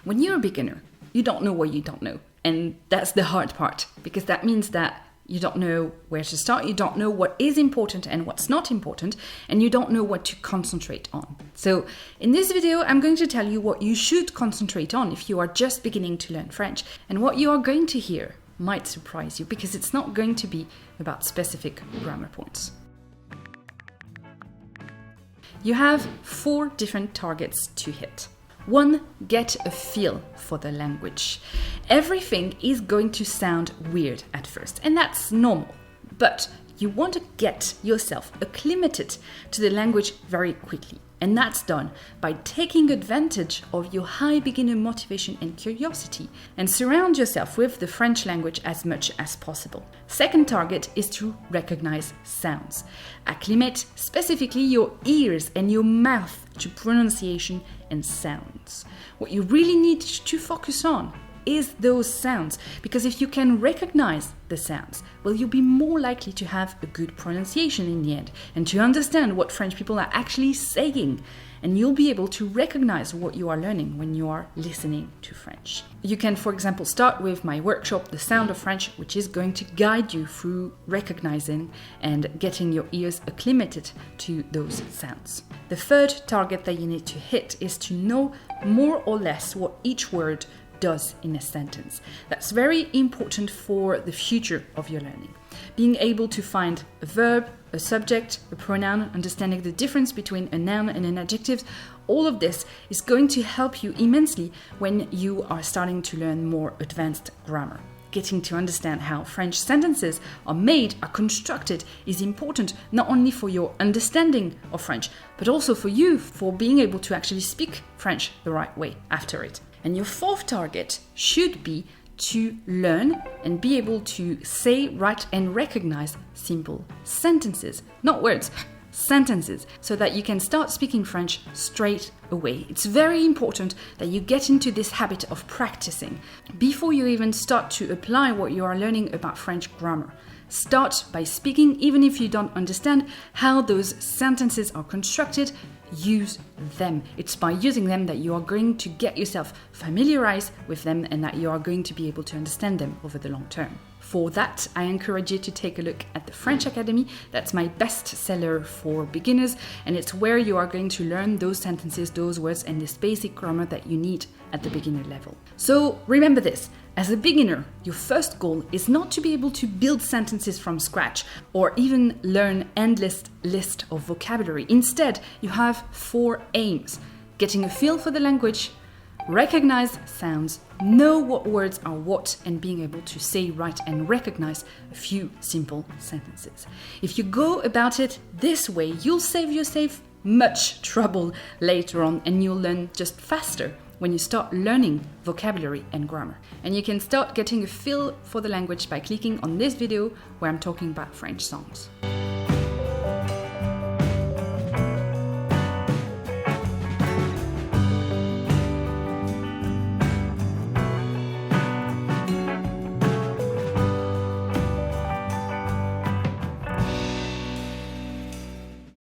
When you're a beginner, you don't know what you don't know. And that's the hard part, because that means that you don't know where to start, you don't know what is important and what's not important, and you don't know what to concentrate on. So in this video, I'm going to tell you what you should concentrate on if you are just beginning to learn French. And what you are going to hear might surprise you, because it's not going to be about specific grammar points. You have 4 different targets to hit. 1, get a feel for the language. Everything is going to sound weird at first, and that's normal. But you want to get yourself acclimated to the language very quickly. And that's done by taking advantage of your high beginner motivation and curiosity, and surround yourself with the French language as much as possible. Second target is to recognize sounds. Acclimate specifically your ears and your mouth to pronunciation and sounds. What you really need to focus on is those sounds, because if you can recognize the sounds, well, you'll be more likely to have a good pronunciation in the end and to understand what French people are actually saying, and you'll be able to recognize what you are learning when you are listening to French. You can, for example, start with my workshop, The Sound of French, which is going to guide you through recognizing and getting your ears acclimated to those sounds. The third target that you need to hit is to know more or less what each word does in a sentence. That's very important for the future of your learning. Being able to find a verb, a subject, a pronoun, understanding the difference between a noun and an adjective, all of this is going to help you immensely when you are starting to learn more advanced grammar. Getting to understand how French sentences are made, are constructed, is important not only for your understanding of French, but also for you, for being able to actually speak French the right way after it. And your fourth target should be to learn and be able to say, write, and recognize simple sentences, not words, sentences, so that you can start speaking French straight away. It's very important that you get into this habit of practicing before you even start to apply what you are learning about French grammar. Start by speaking, even if you don't understand how those sentences are constructed. Use them. It's by using them that you are going to get yourself familiarized with them and that you are going to be able to understand them over the long term. For that, I encourage you to take a look at the French Academy. That's my bestseller for beginners, and it's where you are going to learn those sentences, those words, and this basic grammar that you need at the beginner level. So remember this. As a beginner, your first goal is not to be able to build sentences from scratch or even learn endless list of vocabulary. Instead, you have 4 aims: getting a feel for the language, recognize sounds, know what words are what, and being able to say, write, and recognize a few simple sentences. If you go about it this way, you'll save yourself much trouble later on, and you'll learn just faster when you start learning vocabulary and grammar. And you can start getting a feel for the language by clicking on this video where I'm talking about French songs.